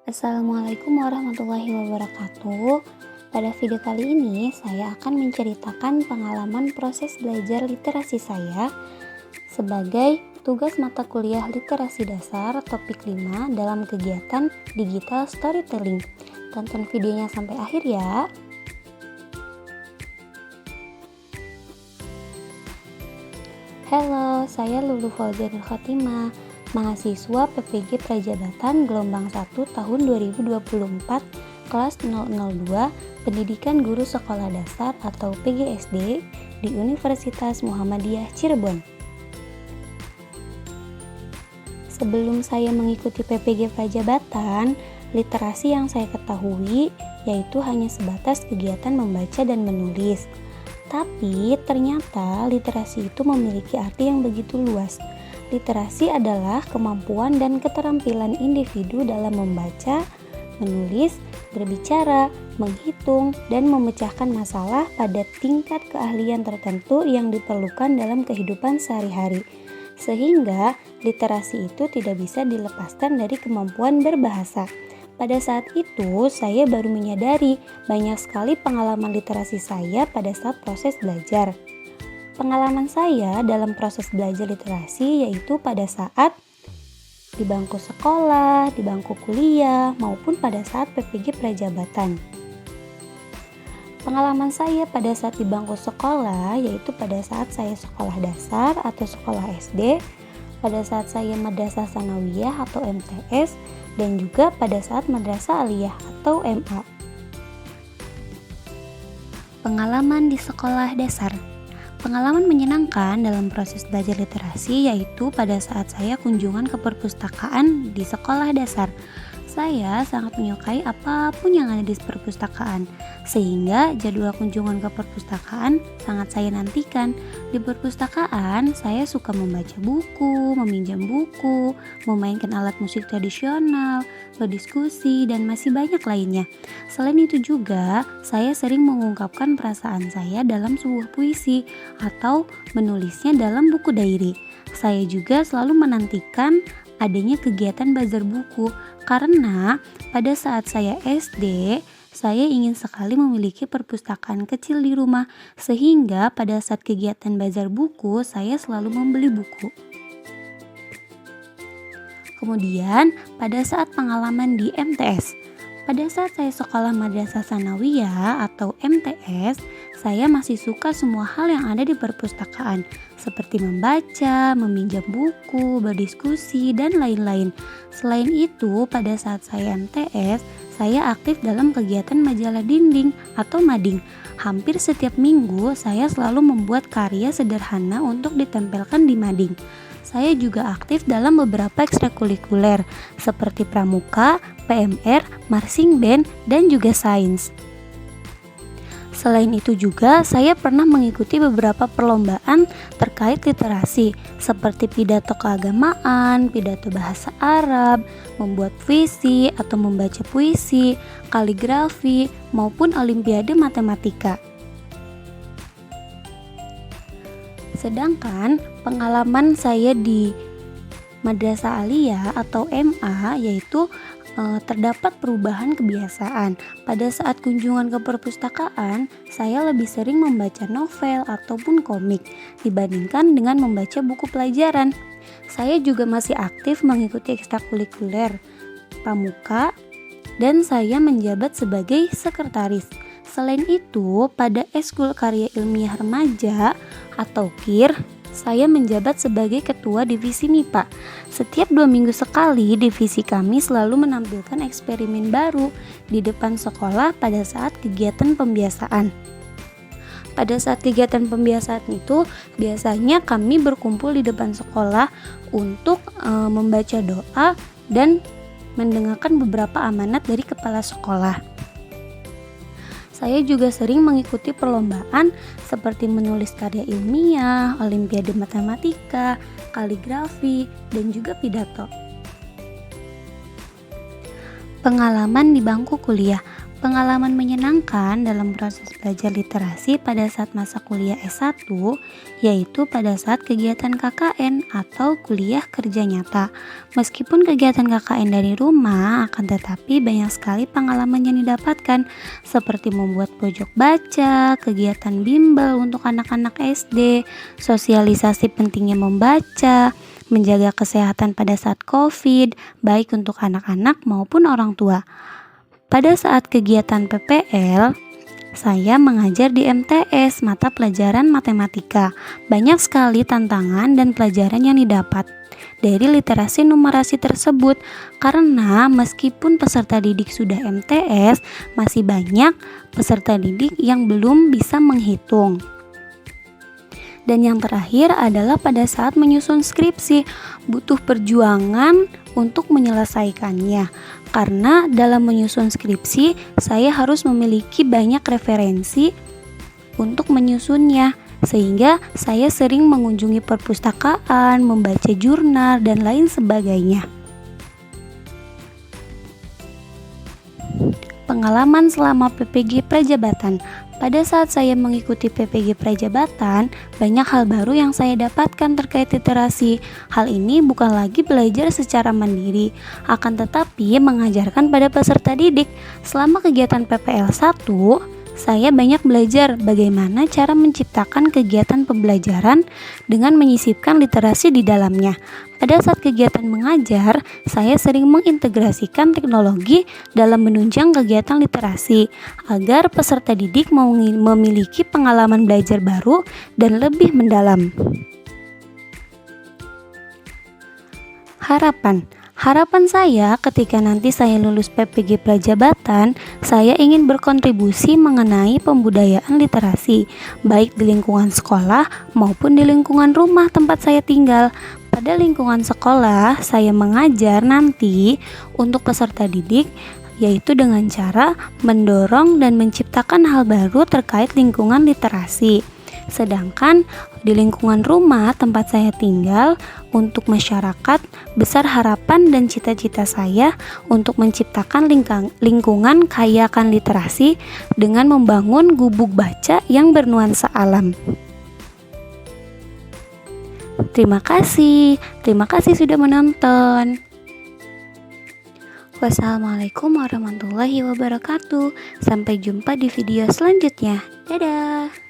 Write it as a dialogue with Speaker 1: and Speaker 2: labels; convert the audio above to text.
Speaker 1: Assalamualaikum warahmatullahi wabarakatuh. Pada video kali ini, saya akan menceritakan pengalaman proses belajar literasi saya sebagai tugas mata kuliah literasi dasar topik 5 dalam kegiatan digital storytelling. Tonton videonya sampai akhir ya. Halo, saya Lulu Fauzanul Khotimah, mahasiswa PPG Prajabatan gelombang 1 tahun 2024, kelas 002, Pendidikan Guru Sekolah Dasar atau PGSD di Universitas Muhammadiyah Cirebon. Sebelum saya mengikuti PPG Prajabatan, literasi yang saya ketahui yaitu hanya sebatas kegiatan membaca dan menulis. Tapi ternyata literasi itu memiliki arti yang begitu luas. Literasi adalah kemampuan dan keterampilan individu dalam membaca, menulis, berbicara, menghitung, dan memecahkan masalah pada tingkat keahlian tertentu yang diperlukan dalam kehidupan sehari-hari. Sehingga literasi itu tidak bisa dilepaskan dari kemampuan berbahasa. Pada saat itu, saya baru menyadari banyak sekali pengalaman literasi saya pada saat proses belajar. Pengalaman saya dalam proses belajar literasi yaitu pada saat di bangku sekolah, di bangku kuliah, maupun pada saat PPG Prajabatan. Pengalaman saya pada saat di bangku sekolah yaitu pada saat saya sekolah dasar atau sekolah SD, pada saat saya madrasah sanawiyah atau MTS, dan juga pada saat madrasah aliyah atau MA. Pengalaman di sekolah dasar. Pengalaman menyenangkan dalam proses belajar literasi yaitu pada saat saya kunjungan ke perpustakaan di sekolah dasar. Saya sangat menyukai apapun yang ada di perpustakaan, sehingga jadwal kunjungan ke perpustakaan sangat saya nantikan. Di perpustakaan, saya suka membaca buku, meminjam buku, memainkan alat musik tradisional, berdiskusi, dan masih banyak lainnya. Selain itu juga, saya sering mengungkapkan perasaan saya dalam sebuah puisi atau menulisnya dalam buku diary. Saya juga selalu menantikan adanya kegiatan bazar buku karena pada saat saya SD, saya ingin sekali memiliki perpustakaan kecil di rumah sehingga pada saat kegiatan bazar buku, saya selalu membeli buku. Kemudian, pada saat pengalaman di MTS, pada saat saya sekolah madrasah sanawiyah atau MTS, saya masih suka semua hal yang ada di perpustakaan, seperti membaca, meminjam buku, berdiskusi, dan lain-lain. Selain itu, pada saat saya MTS, saya aktif dalam kegiatan majalah dinding atau mading. Hampir setiap minggu, saya selalu membuat karya sederhana untuk ditempelkan di mading. Saya juga aktif dalam beberapa ekstrakurikuler seperti pramuka, PMR, marching band, dan juga sains. Selain itu juga saya pernah mengikuti beberapa perlombaan terkait literasi seperti pidato keagamaan, pidato bahasa Arab, membuat puisi atau membaca puisi, kaligrafi, maupun olimpiade matematika. Sedangkan pengalaman saya di madrasah aliyah atau MA yaitu terdapat perubahan kebiasaan. Pada saat kunjungan ke perpustakaan, saya lebih sering membaca novel ataupun komik dibandingkan dengan membaca buku pelajaran. Saya juga masih aktif mengikuti ekstrakurikuler pramuka dan saya menjabat sebagai sekretaris. Selain itu, pada Eskul Karya Ilmiah Remaja atau KIR, saya menjabat sebagai ketua divisi MIPA. Setiap 2 minggu sekali, divisi kami selalu menampilkan eksperimen baru di depan sekolah pada saat kegiatan pembiasaan. Pada saat kegiatan pembiasaan itu, biasanya kami berkumpul di depan sekolah untuk membaca doa dan mendengarkan beberapa amanat dari kepala sekolah. Saya juga sering mengikuti perlombaan seperti menulis karya ilmiah, olimpiade matematika, kaligrafi, dan juga pidato. Pengalaman di bangku kuliah. Pengalaman menyenangkan dalam proses belajar literasi pada saat masa kuliah S1 yaitu pada saat kegiatan KKN atau kuliah kerja nyata. Meskipun kegiatan KKN dari rumah, akan tetapi banyak sekali pengalaman yang didapatkan seperti membuat pojok baca, kegiatan bimbel untuk anak-anak SD, sosialisasi pentingnya membaca, menjaga kesehatan pada saat COVID, baik untuk anak-anak maupun orang tua. Pada saat kegiatan PPL, saya mengajar di MTS mata pelajaran matematika. Banyak sekali tantangan dan pelajaran yang didapat dari literasi numerasi tersebut, karena meskipun peserta didik sudah MTS, masih banyak peserta didik yang belum bisa menghitung. Dan yang terakhir adalah pada saat menyusun skripsi, butuh perjuangan untuk menyelesaikannya. Karena dalam menyusun skripsi, saya harus memiliki banyak referensi untuk menyusunnya. Sehingga saya sering mengunjungi perpustakaan, membaca jurnal, dan lain sebagainya. Pengalaman selama PPG Prajabatan. Pada saat saya mengikuti PPG Prajabatan, banyak hal baru yang saya dapatkan terkait literasi. Hal ini bukan lagi belajar secara mandiri, akan tetapi mengajarkan pada peserta didik. Selama kegiatan PPL 1, saya banyak belajar bagaimana cara menciptakan kegiatan pembelajaran dengan menyisipkan literasi di dalamnya. Pada saat kegiatan mengajar, saya sering mengintegrasikan teknologi dalam menunjang kegiatan literasi agar peserta didik memiliki pengalaman belajar baru dan lebih mendalam. Harapan saya ketika nanti saya lulus PPG Prajabatan, saya ingin berkontribusi mengenai pembudayaan literasi, baik di lingkungan sekolah maupun di lingkungan rumah tempat saya tinggal. Pada lingkungan sekolah, saya mengajar nanti untuk peserta didik, yaitu dengan cara mendorong dan menciptakan hal baru terkait lingkungan literasi. Sedangkan di lingkungan rumah tempat saya tinggal, untuk masyarakat, besar harapan dan cita-cita saya untuk menciptakan lingkungan kaya akan literasi dengan membangun gubuk baca yang bernuansa alam. Terima kasih sudah menonton. Wassalamualaikum warahmatullahi wabarakatuh. Sampai jumpa di video selanjutnya. Dadah.